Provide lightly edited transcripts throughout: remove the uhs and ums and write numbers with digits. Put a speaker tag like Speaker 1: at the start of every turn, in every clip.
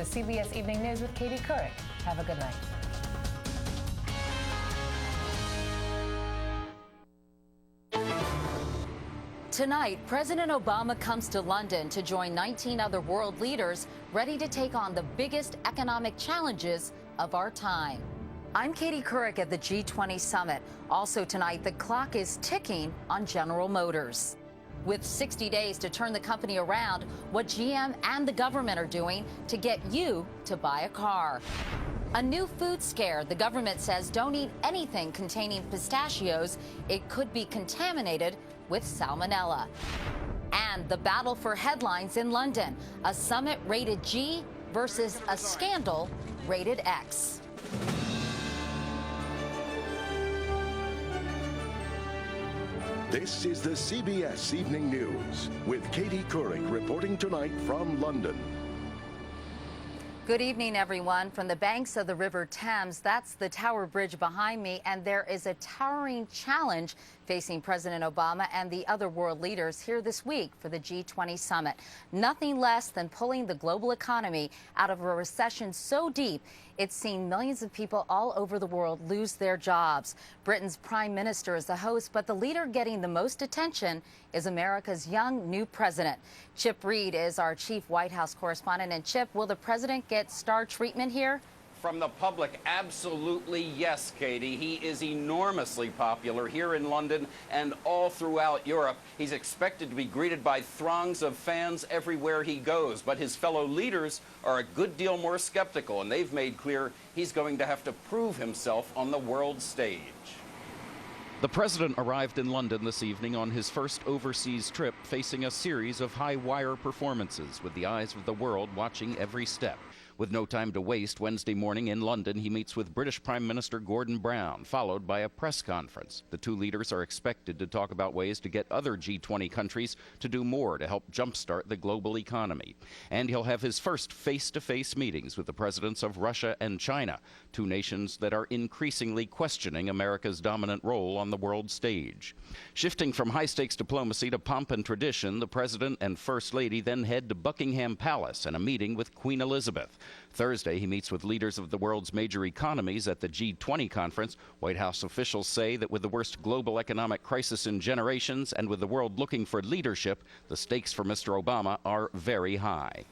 Speaker 1: is CBS Evening News with Katie Couric. Have a good night.
Speaker 2: Tonight, President Obama comes to London to join 19 other world leaders ready to take on the biggest economic challenges of our time. I'm Katie Couric at the G20 summit. Also tonight, the clock is ticking on General Motors. With 60 days to turn the company around, what GM and the government are doing to get you to buy a car. A new food scare. The government says don't eat anything containing pistachios. It could be contaminated with salmonella. And the battle for headlines in London. A summit rated G versus a scandal rated X.
Speaker 3: This is the CBS Evening News with Katie Couric reporting tonight from London.
Speaker 2: Good evening, everyone. From the banks of the River Thames, that's the Tower Bridge behind me, and there is a towering challenge facing President Obama and the other world leaders here this week for the G20 summit. Nothing less than pulling the global economy out of a recession so deep it's seen millions of people all over the world lose their jobs. Britain's prime minister is the host, but the leader getting the most attention is America's young new president. Chip Reid is our chief White House correspondent. And Chip, will the president get star treatment here?
Speaker 4: From the public, absolutely yes, Katie. He is enormously popular here in London and all throughout Europe. He's expected to be greeted by throngs of fans everywhere he goes. But his fellow leaders are a good deal more skeptical, and they've made clear he's going to have to prove himself on the world stage.
Speaker 5: The president arrived in London this evening on his first overseas trip, facing a series of high-wire performances with the eyes of the world watching every step. With no time to waste, Wednesday morning in London, he meets with British Prime Minister Gordon Brown, followed by a press conference. The two leaders are expected to talk about ways to get other G20 countries to do more to help jumpstart the global economy. And he'll have his first face-to-face meetings with the presidents of Russia and China, two nations that are increasingly questioning America's dominant role on the world stage. Shifting from high-stakes diplomacy to pomp and tradition, the president and first lady then head to Buckingham Palace and a meeting with Queen Elizabeth. Thursday, he meets with leaders of the world's major economies at the G20 conference. White House officials say that with the worst global economic crisis in generations and with the world looking for leadership, the stakes for Mr. Obama are very high.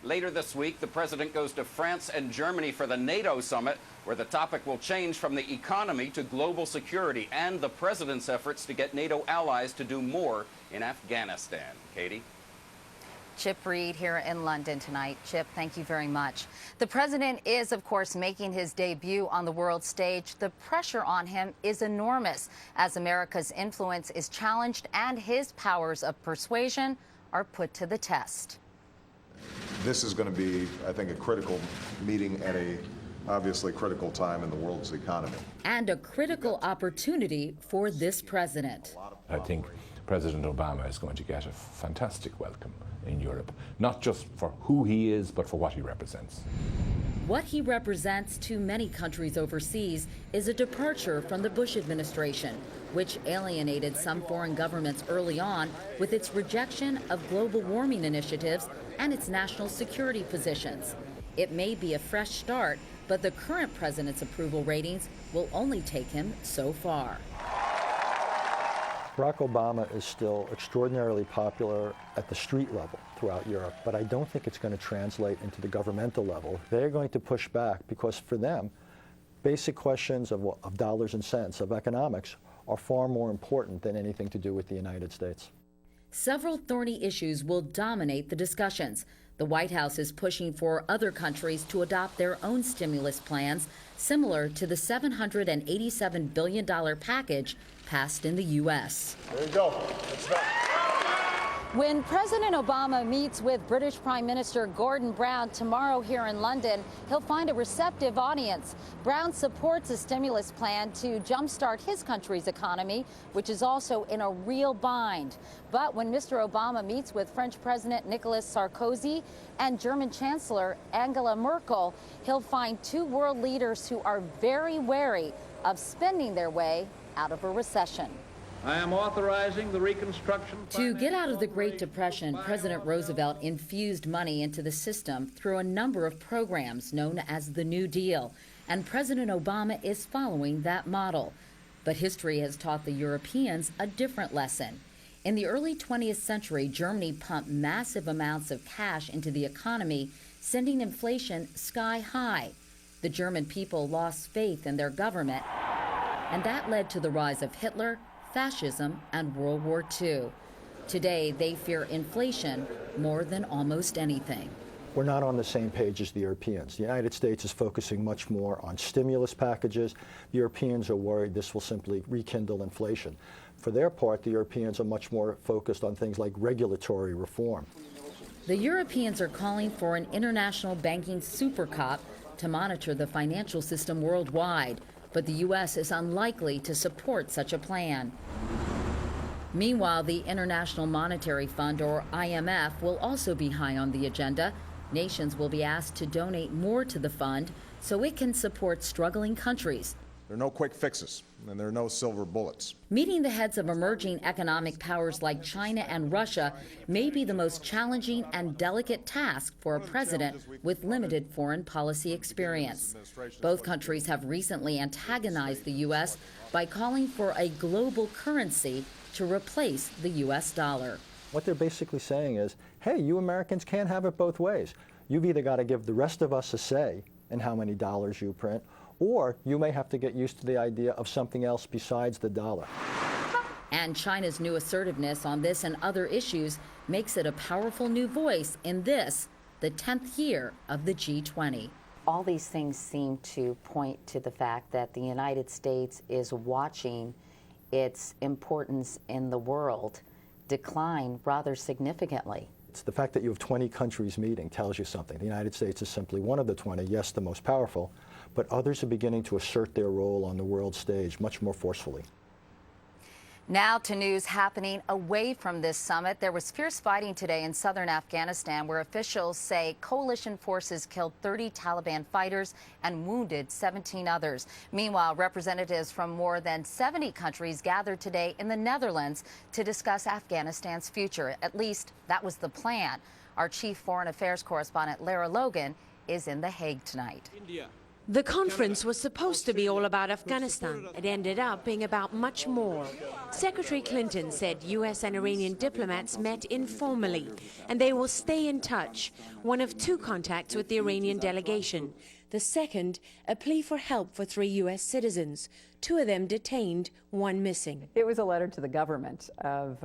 Speaker 4: Later this week, the president goes to France and Germany for the NATO summit, where the topic will change from the economy to global security and the president's efforts to get NATO allies to do more in Afghanistan. Katie?
Speaker 2: Chip Reid here in London tonight. Chip, thank you very much. The president is, of course, making his debut on the world stage. The pressure on him is enormous as America's influence is challenged and his powers of persuasion are put to the test.
Speaker 6: This is going to be, I think, a critical meeting at a obviously critical time in the world's economy.
Speaker 2: And a critical opportunity for this president.
Speaker 7: I think President Obama is going to get a fantastic welcome in Europe, not just for who he is, but for what he represents.
Speaker 2: What he represents to many countries overseas is a departure from the Bush administration, which alienated some foreign governments early on with its rejection of global warming initiatives and its national security positions. It may be a fresh start, but the current president's approval ratings will only take him so far.
Speaker 8: Barack Obama is still extraordinarily popular at the street level throughout Europe, but I don't think it's going to translate into the governmental level. They're going to push back because for them, basic questions of dollars and cents, of economics, are far more important than anything to do with the United States.
Speaker 2: Several thorny issues will dominate the discussions. The White House is pushing for other countries to adopt their own stimulus plans, similar to the $787 billion package passed in the U.S.
Speaker 6: There you go. That's done.
Speaker 2: When President Obama meets with British Prime Minister Gordon Brown tomorrow here in London, he'll find a receptive audience. Brown supports a stimulus plan to jumpstart his country's economy, which is also in a real bind. But when Mr. Obama meets with French President Nicolas Sarkozy and German Chancellor Angela Merkel, he'll find two world leaders who are very wary of spending their way out of a recession.
Speaker 9: I am authorizing the reconstruction.
Speaker 2: To get out of the Great Depression, President Roosevelt infused money into the system through a number of programs known as the New Deal, and President Obama is following that model. But history has taught the Europeans a different lesson. In the early 20th century, Germany pumped massive amounts of cash into the economy, sending inflation sky high. The German people lost faith in their government, and that led to the rise of Hitler, fascism, and World War II. Today, they fear inflation more than almost anything.
Speaker 8: We're not on the same page as the Europeans. The United States is focusing much more on stimulus packages. The Europeans are worried this will simply rekindle inflation. For their part, the Europeans are much more focused on things like regulatory reform.
Speaker 2: The Europeans are calling for an international banking super cop to monitor the financial system worldwide, but the U.S. is unlikely to support such a plan. Meanwhile, the International Monetary Fund, or IMF, will also be high on the agenda. Nations will be asked to donate more to the fund so it can support struggling countries.
Speaker 6: There are no quick fixes, and there are no silver bullets.
Speaker 2: Meeting the heads of emerging economic powers like China and Russia may be the most challenging and delicate task for a president with limited foreign policy experience. Both countries have recently antagonized the U.S. by calling for a global currency to replace the U.S. dollar.
Speaker 8: What they're basically saying is, hey, you Americans can't have it both ways. You've either got to give the rest of us a say in how many dollars you print, or you may have to get used to the idea of something else besides the dollar.
Speaker 2: And China's new assertiveness on this and other issues makes it a powerful new voice in this, the 10th year of the G20.
Speaker 10: All these things seem to point to the fact that the United States is watching its importance in the world decline rather significantly.
Speaker 8: It's the fact that you have 20 countries meeting tells you something. The United States is simply one of the 20, yes, the most powerful, but others are beginning to assert their role on the world stage much more forcefully.
Speaker 2: Now to news happening away from this summit. There was fierce fighting today in southern Afghanistan, where officials say coalition forces killed 30 Taliban fighters and wounded 17 others. Meanwhile, representatives from more than 70 countries gathered today in the Netherlands to discuss Afghanistan's future. At least that was the plan. Our chief foreign affairs correspondent, Lara Logan, is in The Hague tonight.
Speaker 11: The conference was supposed to be all about Afghanistan. It ended up being about much more. Secretary Clinton said U.S. and Iranian diplomats met informally, and they will stay in touch. One of two contacts with the Iranian delegation. The second, a plea for help for 3 U.S. citizens, 2 of them detained, 1 missing.
Speaker 12: It was a letter to the government of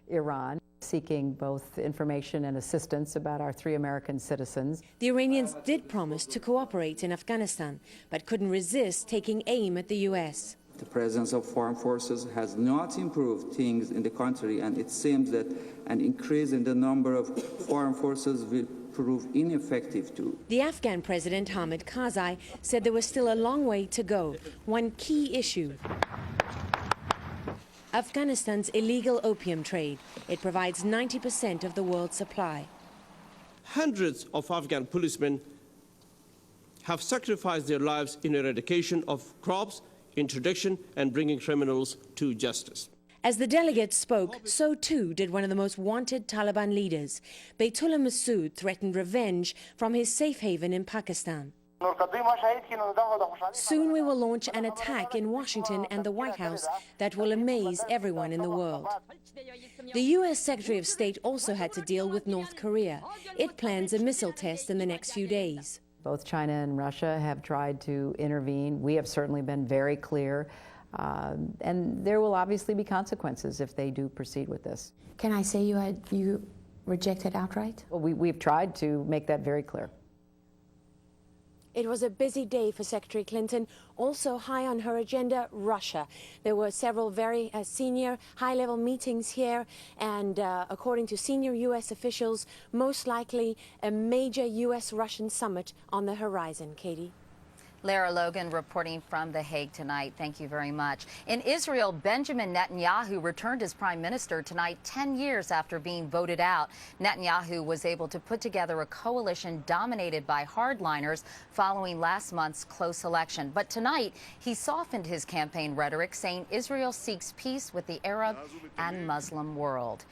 Speaker 12: Iran, seeking both information and assistance about our 3 American citizens.
Speaker 11: The Iranians did promise to cooperate in Afghanistan, but couldn't resist taking aim at the U.S.
Speaker 13: The presence of foreign forces has not improved things in the country, and it seems that an increase in the number of foreign forces will prove ineffective too.
Speaker 11: The Afghan president, Hamid Karzai, said there was still a long way to go. One key issue: Afghanistan's illegal opium trade. It provides 90% of the world's supply.
Speaker 14: Hundreds of Afghan policemen have sacrificed their lives in eradication of crops, interdiction, and bringing criminals to justice.
Speaker 11: As the delegates spoke, so too did one of the most wanted Taliban leaders. Baytullah Masood threatened revenge from his safe haven in Pakistan. Soon we will launch an attack in Washington and the White House that will amaze everyone in the world. The U.S. Secretary of State also had to deal with North Korea. It plans a missile test in the next few days.
Speaker 12: Both China and Russia have tried to intervene. We have certainly been very clear, and there will obviously be consequences if they do proceed with this.
Speaker 15: Can I say you rejected outright?
Speaker 12: Well, we've tried to make that very clear.
Speaker 11: It was a busy day for Secretary Clinton. Also high on her agenda, Russia. There were several very senior, high-level meetings here, and according to senior U.S. officials, most likely a major U.S.-Russian summit on the horizon. Katie?
Speaker 2: Lara Logan reporting from The Hague tonight. Thank you very much. In Israel, Benjamin Netanyahu returned as prime minister tonight 10 years after being voted out. Netanyahu was able to put together a coalition dominated by hardliners following last month's close election. But tonight, he softened his campaign rhetoric, saying Israel seeks peace with the Arab and Muslim world.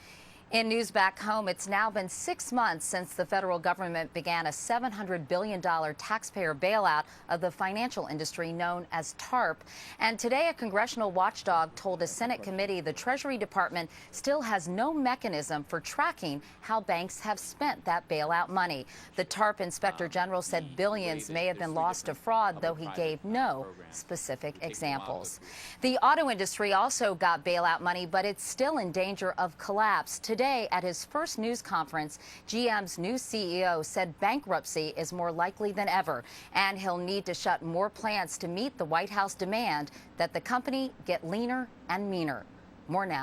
Speaker 2: In news back home, it's now been 6 months since the federal government began a $700 billion taxpayer bailout of the financial industry known as TARP. And today, a congressional watchdog told a Senate committee the Treasury Department still has no mechanism for tracking how banks have spent that bailout money. The TARP Inspector General said billions may have been lost to fraud, though he gave no specific examples. The auto industry also got bailout money, but it's still in danger of collapse. Today, at his first news conference, GM's new CEO said bankruptcy is more likely than ever, and he'll need to shut more plants to meet the White House demand that the company get leaner and meaner. More now.